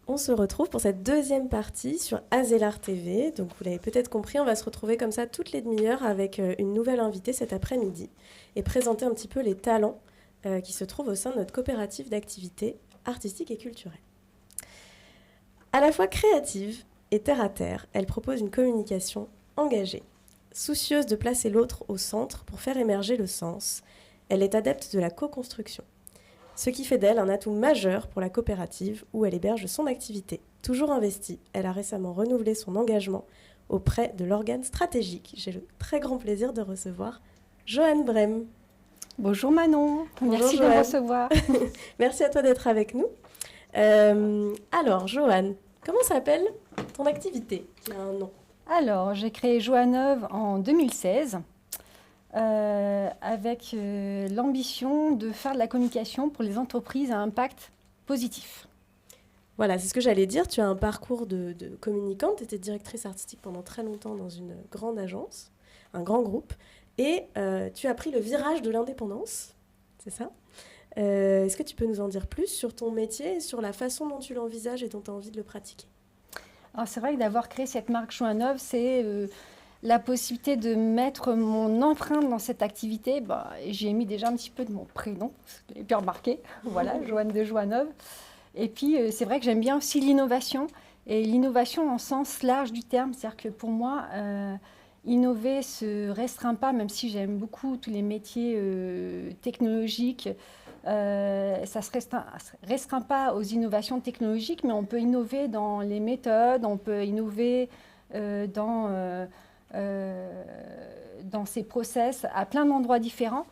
On se retrouve pour cette deuxième partie sur Azelar TV. Donc vous l'avez peut-être compris, on va se retrouver comme ça toutes les demi-heures avec une nouvelle invitée cet après-midi et présenter un petit peu les talents qui se trouvent au sein de notre coopérative d'activités artistiques et culturelles. À la fois créative et terre à terre, elle propose une communication engagée. Soucieuse de placer l'autre au centre pour faire émerger le sens, elle est adepte de la co-construction. Ce qui fait d'elle un atout majeur pour la coopérative où elle héberge son activité. Toujours investie, elle a récemment renouvelé son engagement auprès de l'organe stratégique. J'ai le très grand plaisir de recevoir Joanne Brem. Bonjour Manon, merci de me recevoir. Merci à toi d'être avec nous. Alors Joanne, comment s'appelle ton activité qui a un nom? Alors, j'ai créé Joanneuve en 2016 avec l'ambition de faire de la communication pour les entreprises à impact positif. Voilà, c'est ce que j'allais dire. Tu as un parcours de communicante, tu étais directrice artistique pendant très longtemps dans une grande agence, un grand groupe, et tu as pris le virage de l'indépendance, c'est ça? Est-ce que tu peux nous en dire plus sur ton métier et sur la façon dont tu l'envisages et dont tu as envie de le pratiquer? Alors, c'est vrai que d'avoir créé cette marque Joanneuve, c'est la possibilité de mettre mon empreinte dans cette activité. J'ai mis déjà un petit peu de mon prénom, vous l'avez bien remarqué, voilà, Joanne de Joanneuve. Et puis, c'est vrai que j'aime bien aussi l'innovation, et l'innovation en sens large du terme. C'est-à-dire que pour moi, innover ne se restreint pas, même si j'aime beaucoup tous les métiers technologiques, ça ne se restreint pas aux innovations technologiques, mais on peut innover dans les méthodes, on peut innover dans ces process à plein d'endroits différents.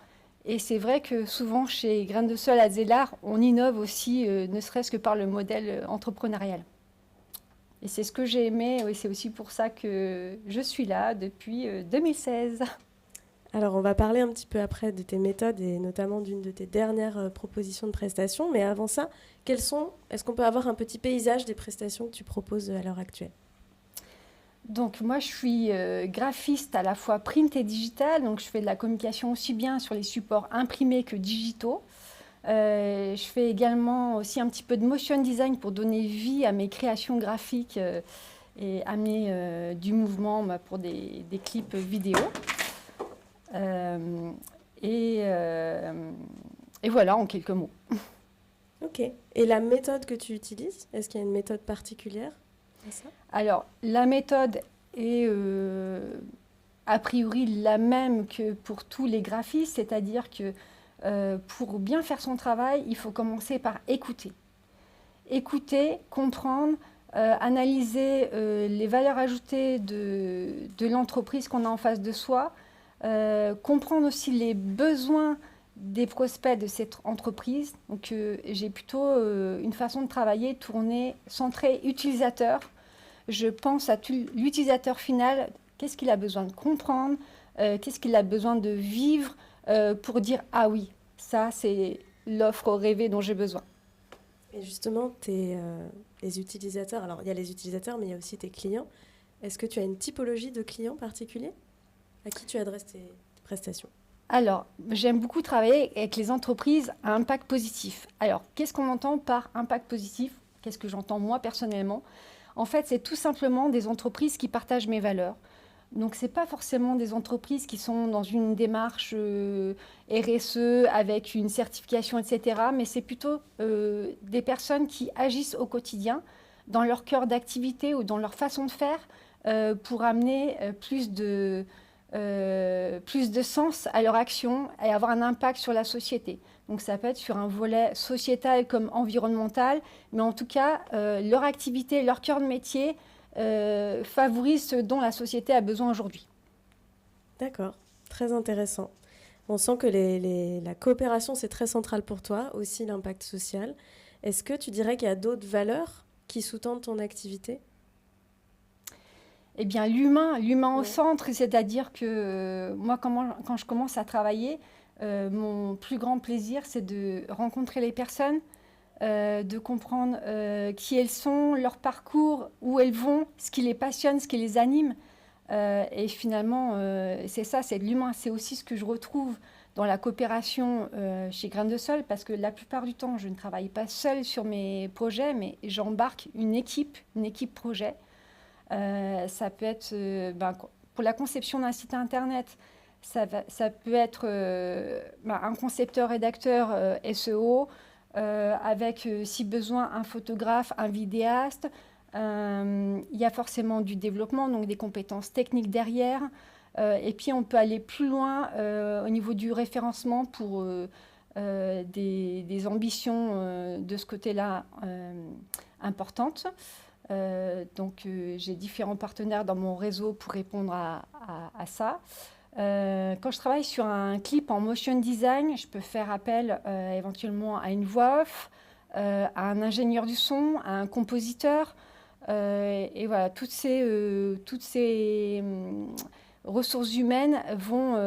Et c'est vrai que souvent, chez Graines de Sol Azelar, on innove aussi, ne serait-ce que par le modèle entrepreneurial. Et c'est ce que j'ai aimé, et c'est aussi pour ça que je suis là depuis 2016. Alors, on va parler un petit peu après de tes méthodes et notamment d'une de tes dernières propositions de prestations. Mais avant ça, est-ce qu'on peut avoir un petit paysage des prestations que tu proposes à l'heure actuelle? Donc moi, je suis graphiste à la fois print et digital. Donc je fais de la communication aussi bien sur les supports imprimés que digitaux. Je fais également aussi un petit peu de motion design pour donner vie à mes créations graphiques et amener du mouvement pour des clips vidéo. Et voilà, en quelques mots. Ok. Et la méthode que tu utilises, est-ce qu'il y a une méthode particulière à ça? Alors, la méthode est a priori la même que pour tous les graphistes, c'est-à-dire que pour bien faire son travail, il faut commencer par écouter. Écouter, comprendre, analyser les valeurs ajoutées de l'entreprise qu'on a en face de soi, comprendre aussi les besoins des prospects de cette entreprise. Donc j'ai plutôt une façon de travailler tournée, centrée utilisateur. Je pense à l'utilisateur final, qu'est-ce qu'il a besoin de comprendre, qu'est-ce qu'il a besoin de vivre pour dire « Ah oui, ça c'est l'offre rêvée dont j'ai besoin ». Et justement, les utilisateurs, alors il y a les utilisateurs, mais il y a aussi tes clients. Est-ce que tu as une typologie de clients particuliers à qui tu adresses tes prestations? Alors, j'aime beaucoup travailler avec les entreprises à impact positif. Alors, qu'est-ce qu'on entend par impact positif? Qu'est-ce que j'entends moi personnellement? En fait, c'est tout simplement des entreprises qui partagent mes valeurs. Donc, ce n'est pas forcément des entreprises qui sont dans une démarche RSE avec une certification, etc. Mais c'est plutôt des personnes qui agissent au quotidien dans leur cœur d'activité ou dans leur façon de faire pour amener plus de sens à leur action et avoir un impact sur la société. Donc ça peut être sur un volet sociétal comme environnemental, mais en tout cas, leur activité, leur cœur de métier favorise ce dont la société a besoin aujourd'hui. D'accord, très intéressant. On sent que la coopération, c'est très central pour toi, aussi l'impact social. Est-ce que tu dirais qu'il y a d'autres valeurs qui sous-tendent ton activité? Eh bien, l'humain au centre, c'est-à-dire que moi, quand je commence à travailler, mon plus grand plaisir, c'est de rencontrer les personnes, de comprendre qui elles sont, leur parcours, où elles vont, ce qui les passionne, ce qui les anime. Et finalement, c'est ça, c'est de l'humain. C'est aussi ce que je retrouve dans la coopération chez Graines de Sol, parce que la plupart du temps, je ne travaille pas seule sur mes projets, mais j'embarque une équipe projet. Ça peut être pour la conception d'un site internet, ça peut être un concepteur-rédacteur SEO, avec, si besoin, un photographe, un vidéaste. Il y a forcément du développement, donc des compétences techniques derrière. Et puis, on peut aller plus loin au niveau du référencement pour des ambitions de ce côté-là importantes. Donc, j'ai différents partenaires dans mon réseau pour répondre à ça. Quand je travaille sur un clip en motion design, je peux faire appel éventuellement à une voix off, à un ingénieur du son, à un compositeur. Et voilà, toutes ces ressources humaines vont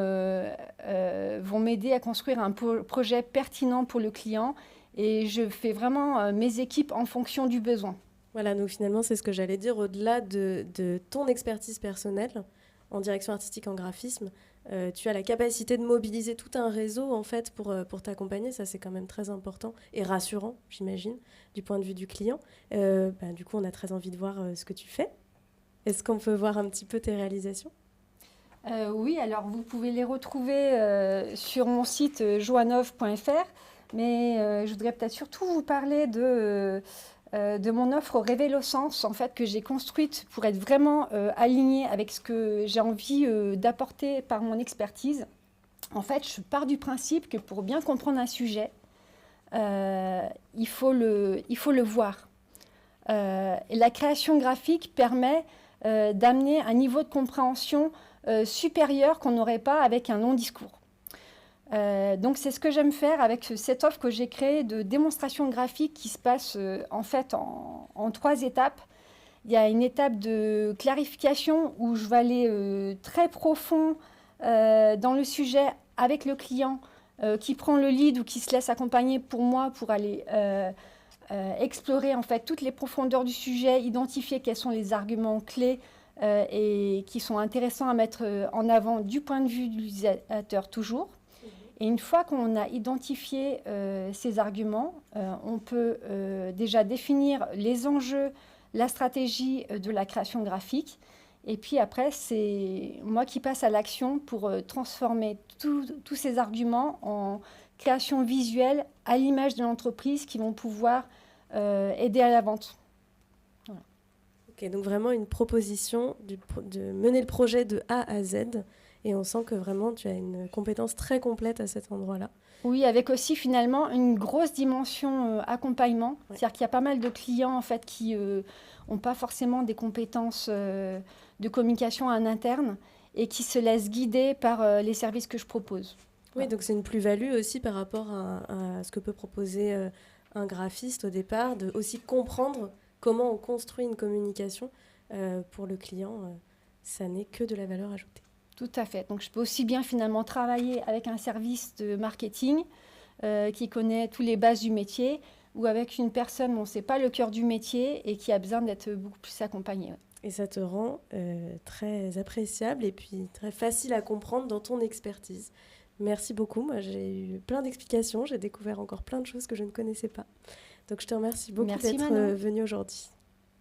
m'aider à construire un projet pertinent pour le client. Et je fais vraiment mes équipes en fonction du besoin. Voilà, donc finalement, c'est ce que j'allais dire, au-delà de ton expertise personnelle en direction artistique, en graphisme, tu as la capacité de mobiliser tout un réseau, en fait, pour t'accompagner. Ça, c'est quand même très important et rassurant, j'imagine, du point de vue du client. Du coup, on a très envie de voir ce que tu fais. Est-ce qu'on peut voir un petit peu tes réalisations ? Oui, alors vous pouvez les retrouver sur mon site joanov.fr, mais je voudrais peut-être surtout vous parler de mon offre Révélosens, en fait, que j'ai construite pour être vraiment alignée avec ce que j'ai envie d'apporter par mon expertise. En fait, je pars du principe que pour bien comprendre un sujet, il faut le voir. Et la création graphique permet d'amener un niveau de compréhension supérieur qu'on n'aurait pas avec un long discours. Donc c'est ce que j'aime faire avec cette offre que j'ai créée de démonstration graphique qui se passe en fait en 3 étapes. Il y a une étape de clarification où je vais aller très profond dans le sujet avec le client qui prend le lead ou qui se laisse accompagner pour moi pour aller explorer en fait toutes les profondeurs du sujet, identifier quels sont les arguments clés et qui sont intéressants à mettre en avant du point de vue de l'utilisateur toujours. Et une fois qu'on a identifié ces arguments, on peut déjà définir les enjeux, la stratégie de la création graphique. Et puis après, c'est moi qui passe à l'action pour transformer tous ces arguments en création visuelle à l'image de l'entreprise qui vont pouvoir aider à la vente. Voilà. Ok, donc vraiment une proposition de mener le projet de A à Z. Et on sent que vraiment, tu as une compétence très complète à cet endroit-là. Oui, avec aussi finalement une grosse dimension accompagnement. Ouais. C'est-à-dire qu'il y a pas mal de clients en fait, qui n'ont pas forcément des compétences de communication en interne et qui se laissent guider par les services que je propose. Oui, ouais. Donc c'est une plus-value aussi par rapport à ce que peut proposer un graphiste au départ, de aussi comprendre comment on construit une communication pour le client. Ça n'est que de la valeur ajoutée. Tout à fait. Donc, je peux aussi bien finalement travailler avec un service de marketing qui connaît toutes les bases du métier ou avec une personne dont ce n'est pas le cœur du métier et qui a besoin d'être beaucoup plus accompagnée. Ouais. Et ça te rend très appréciable et puis très facile à comprendre dans ton expertise. Merci beaucoup. Moi, j'ai eu plein d'explications. J'ai découvert encore plein de choses que je ne connaissais pas. Donc, je te remercie beaucoup d'être venue aujourd'hui.